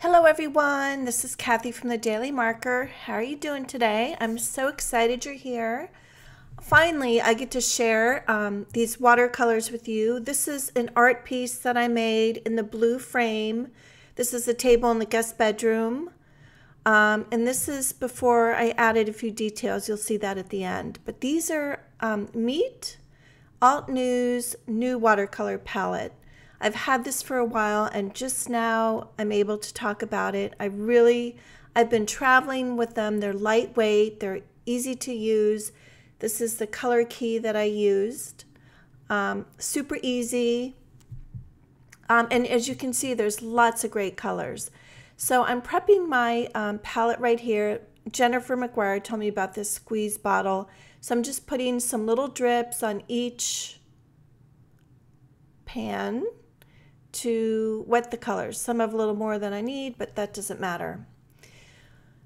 Hello everyone, this is Kathy from the Daily Marker. How are you doing today? I'm so excited you're here. Finally, I get to share these watercolors with you. This is an art piece that I made in the blue frame. This is a table in the guest bedroom. And this is before I added a few details. You'll see that at the end. But these are Meet Altenew's new watercolor palette. I've had this for a while and just now I'm able to talk about it. I've been traveling with them. They're lightweight, they're easy to use. This is the color key that I used. Super easy. And as you can see, there's lots of great colors. So I'm prepping my palette right here. Jennifer McGuire told me about this squeeze bottle. So I'm just putting some little drips on each pan to wet the colors. Some have a little more than I need, but that doesn't matter.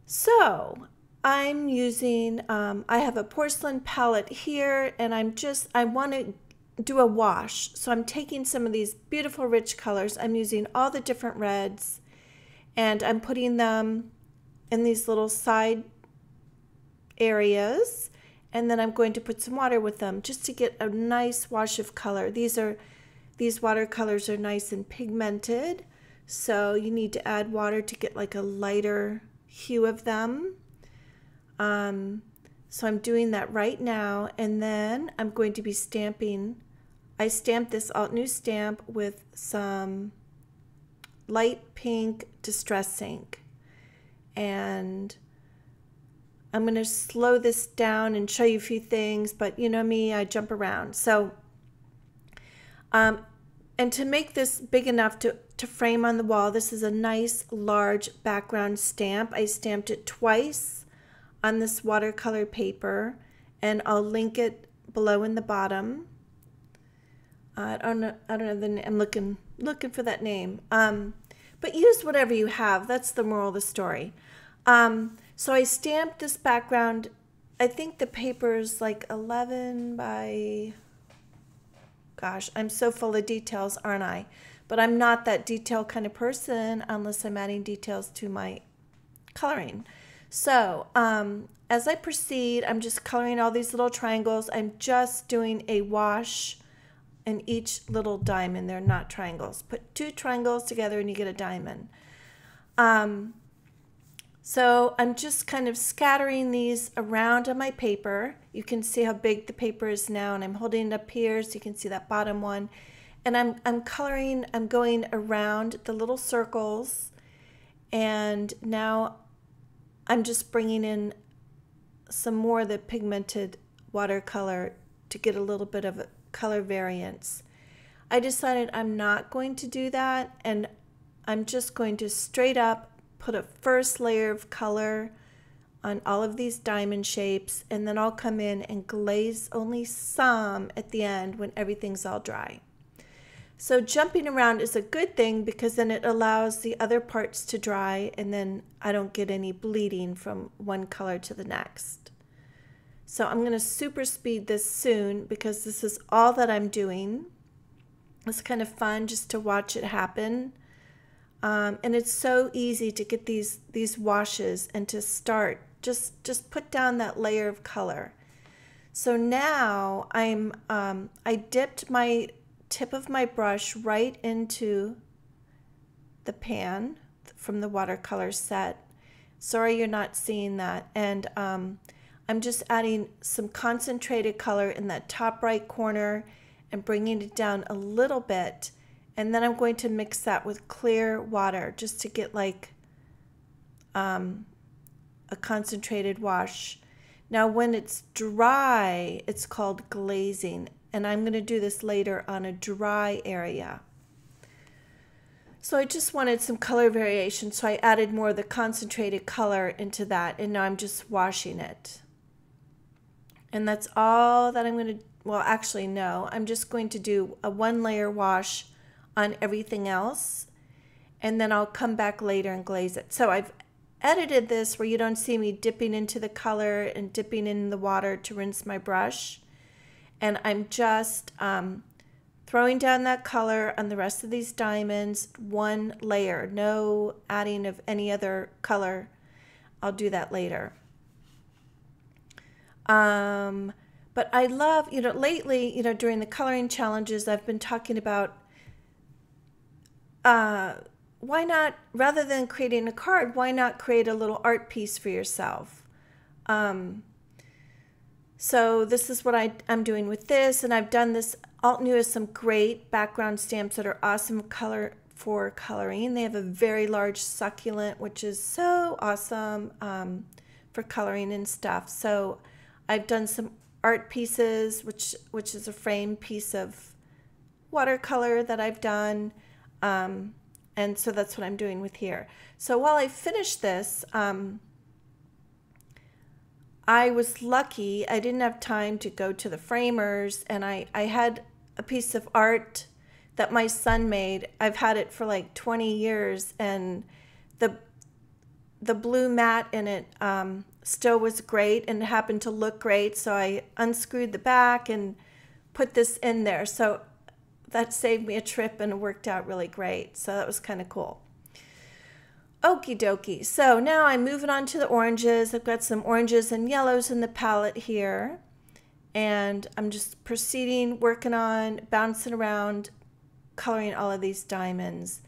So I'm using, I have a porcelain palette here, and I want to do a wash. So I'm taking some of these beautiful rich colors. I'm using all the different reds, and I'm putting them in these little side areas, and then I'm going to put some water with them just to get a nice wash of color. These watercolors are nice and pigmented, so you need to add water to get like a lighter hue of them. So I'm doing that right now, and then I'm going to be stamping. I stamped this Altenew stamp with some light pink Distress ink, and I'm going to slow this down and show you a few things, but you know me, I jump around. So and to make this big enough to frame on the wall, this is a nice large background stamp. I stamped it twice on this watercolor paper, and I'll link it below in the bottom. I don't know the name. I'm looking for that name. But use whatever you have. That's the moral of the story. So I stamped this background. I think the paper is like 11 by... Gosh, I'm so full of details, aren't I? But I'm not that detail kind of person unless I'm adding details to my coloring. So as I proceed, I'm just coloring all these little triangles. I'm just doing a wash in each little diamond. They're not triangles. Put two triangles together and you get a diamond. So I'm just kind of scattering these around on my paper. You can see how big the paper is now, and I'm holding it up here so you can see that bottom one. And I'm coloring, I'm going around the little circles, and now I'm just bringing in some more of the pigmented watercolor to get a little bit of a color variance. I decided I'm not going to do that, and I'm just going to straight up put a first layer of color on all of these diamond shapes, and then I'll come in and glaze only some at the end when everything's all dry. So jumping around is a good thing because then it allows the other parts to dry, and then I don't get any bleeding from one color to the next. So I'm going to super speed this soon because this is all that I'm doing. It's kind of fun just to watch it happen. And it's so easy to get these washes and to start. Just put down that layer of color. So now I dipped my tip of my brush right into the pan from the watercolor set. Sorry you're not seeing that. And I'm just adding some concentrated color in that top right corner and bringing it down a little bit. And then I'm going to mix that with clear water just to get like a concentrated wash. Now when it's dry, it's called glazing. And I'm going to do this later on a dry area. So I just wanted some color variation, so I added more of the concentrated color into that. And now I'm just washing it. And that's all that I'm going to, well actually no, I'm just going to do a one layer wash on everything else, and then I'll come back later and glaze it. So I've edited this where you don't see me dipping into the color and dipping in the water to rinse my brush, and I'm just throwing down that color on the rest of these diamonds, one layer, no adding of any other color. I'll do that later. But I love, lately, during the coloring challenges, I've been talking about why not, rather than creating a card, why not create a little art piece for yourself? So this is what I'm doing with this, and I've done this. Altenew has some great background stamps that are awesome for coloring. They have a very large succulent, which is so awesome for coloring and stuff. So I've done some art pieces, which is a frame piece of watercolor that I've done. And so that's what I'm doing with here. So while I finish this, I was lucky. I didn't have time to go to the framers, and I had a piece of art that my son made. I've had it for like 20 years, and the blue mat in it still was great and happened to look great. So I unscrewed the back and put this in there. So that saved me a trip and it worked out really great. So that was kind of cool. Okie dokie. So now I'm moving on to the oranges. I've got some oranges and yellows in the palette here. And I'm just proceeding, working on, bouncing around, coloring all of these diamonds.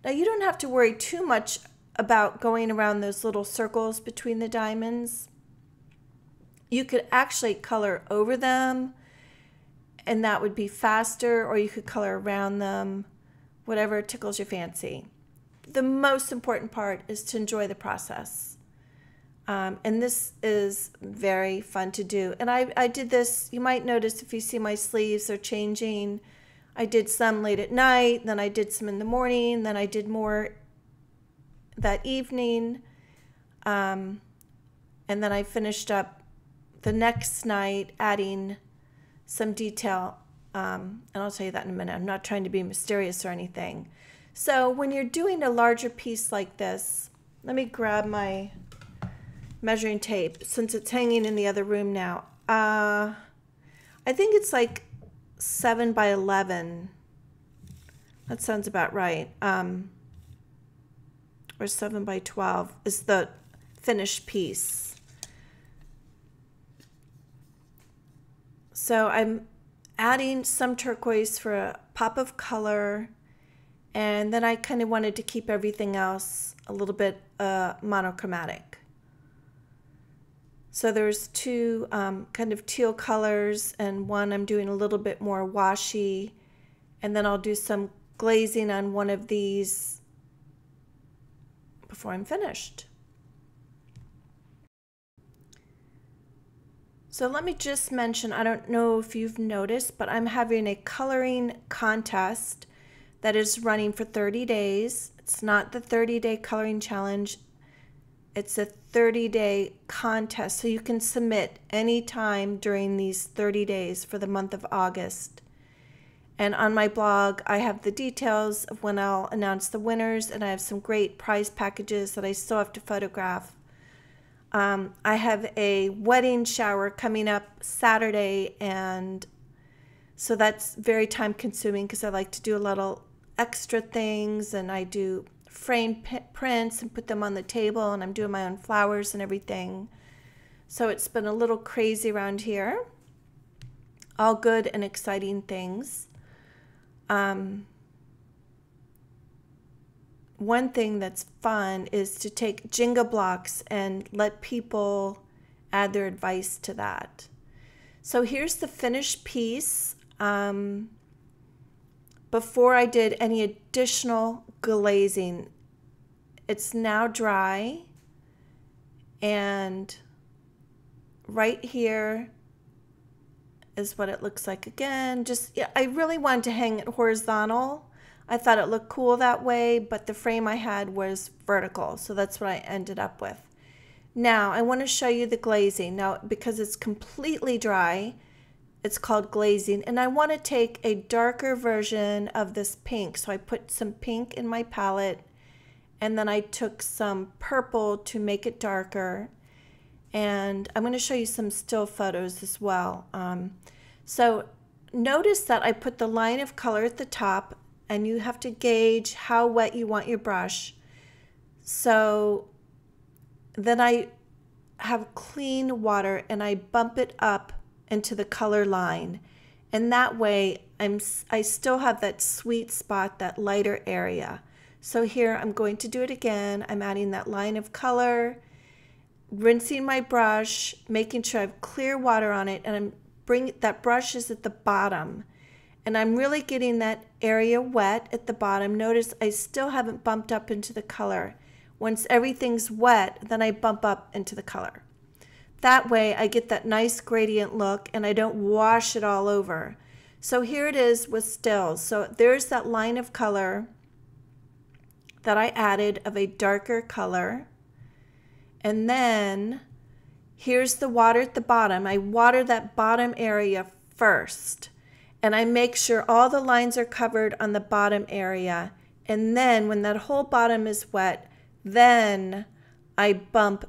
Now you don't have to worry too much about going around those little circles between the diamonds. You could actually color over them, and that would be faster, or you could color around them, whatever tickles your fancy. The most important part is to enjoy the process. And this is very fun to do. And I did this, you might notice if you see my sleeves are changing. I did some late at night, then I did some in the morning, then I did more that evening. And then I finished up the next night adding some detail. And I'll tell you that in a minute. I'm not trying to be mysterious or anything. So when you're doing a larger piece like this, let me grab my measuring tape since it's hanging in the other room now. I think it's like 7 by 11. That sounds about right. Or 7 by 12 is the finished piece. So I'm adding some turquoise for a pop of color. And then I kind of wanted to keep everything else a little bit monochromatic. So there's two kind of teal colors, and one I'm doing a little bit more washy. And then I'll do some glazing on one of these before I'm finished. So let me just mention, I don't know if you've noticed, but I'm having a coloring contest that is running for 30 days. It's not the 30-day coloring challenge. It's a 30-day contest. So you can submit anytime during these 30 days for the month of August. And on my blog, I have the details of when I'll announce the winners, and I have some great prize packages that I still have to photograph. I have a wedding shower coming up Saturday, and so that's very time consuming because I like to do a little extra things, and I do frame prints and put them on the table, and I'm doing my own flowers and everything. So it's been a little crazy around here. All good and exciting things. One thing that's fun is to take Jenga blocks and let people add their advice to that. So here's the finished piece. Before I did any additional glazing, it's now dry, and right here is what it looks like again. Just, yeah, I really wanted to hang it horizontal. I thought it looked cool that way, but the frame I had was vertical, so that's what I ended up with. Now I want to show you the glazing. Now, because it's completely dry, it's called glazing, and I want to take a darker version of this pink. So I put some pink in my palette, and then I took some purple to make it darker. And I'm going to show you some still photos as well. So notice that I put the line of color at the top, and you have to gauge how wet you want your brush. So then I have clean water and I bump it up into the color line. And that way I still have that sweet spot, that lighter area. So here I'm going to do it again. I'm adding that line of color, rinsing my brush, making sure I have clear water on it, and I'm bringing that brush is at the bottom. And I'm really getting that area wet at the bottom. Notice I still haven't bumped up into the color. Once everything's wet, then I bump up into the color. That way I get that nice gradient look and I don't wash it all over. So here it is with stills. So there's that line of color that I added of a darker color. And then here's the water at the bottom. I water that bottom area first. And I make sure all the lines are covered on the bottom area. And then when that whole bottom is wet, then I bump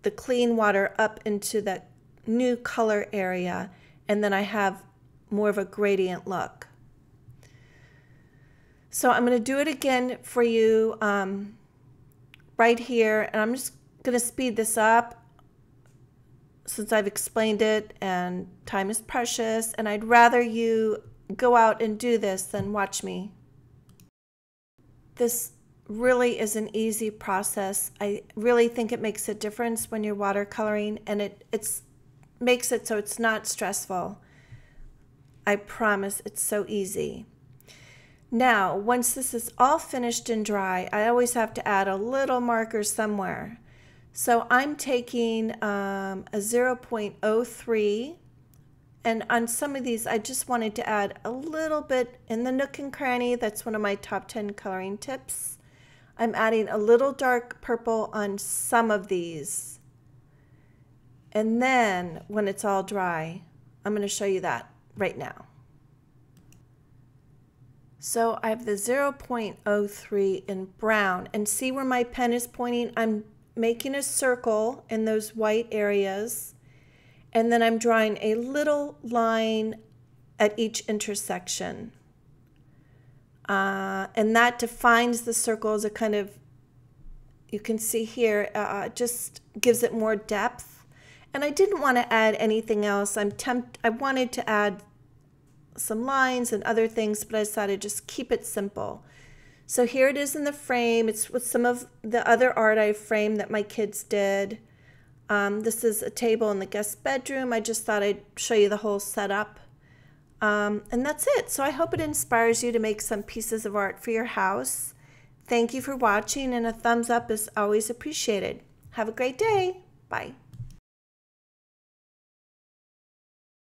the clean water up into that new color area, and then I have more of a gradient look. So I'm going to do it again for you right here, and I'm just going to speed this up since I've explained it and time is precious, and I'd rather you go out and do this than watch me. This really is an easy process. I really think it makes a difference when you're watercoloring, and it makes it so it's not stressful. I promise, it's so easy. Now, once this is all finished and dry, I always have to add a little marker somewhere. So I'm taking a 0.03, and on some of these I just wanted to add a little bit in the nook and cranny. That's one of my top 10 coloring tips. I'm adding a little dark purple on some of these. And then when it's all dry, I'm going to show you that right now. So I have the 0.03 in brown, and see where my pen is pointing? I'm making a circle in those white areas, and then I'm drawing a little line at each intersection. And that defines the circles. It kind of, you can see here, just gives it more depth. And I didn't want to add anything else. I wanted to add some lines and other things, but I decided to just keep it simple. So here it is in the frame. It's with some of the other art I framed that my kids did. This is a table in the guest bedroom. I just thought I'd show you the whole setup. And that's it. So I hope it inspires you to make some pieces of art for your house. Thank you for watching, and a thumbs up is always appreciated. Have a great day. Bye.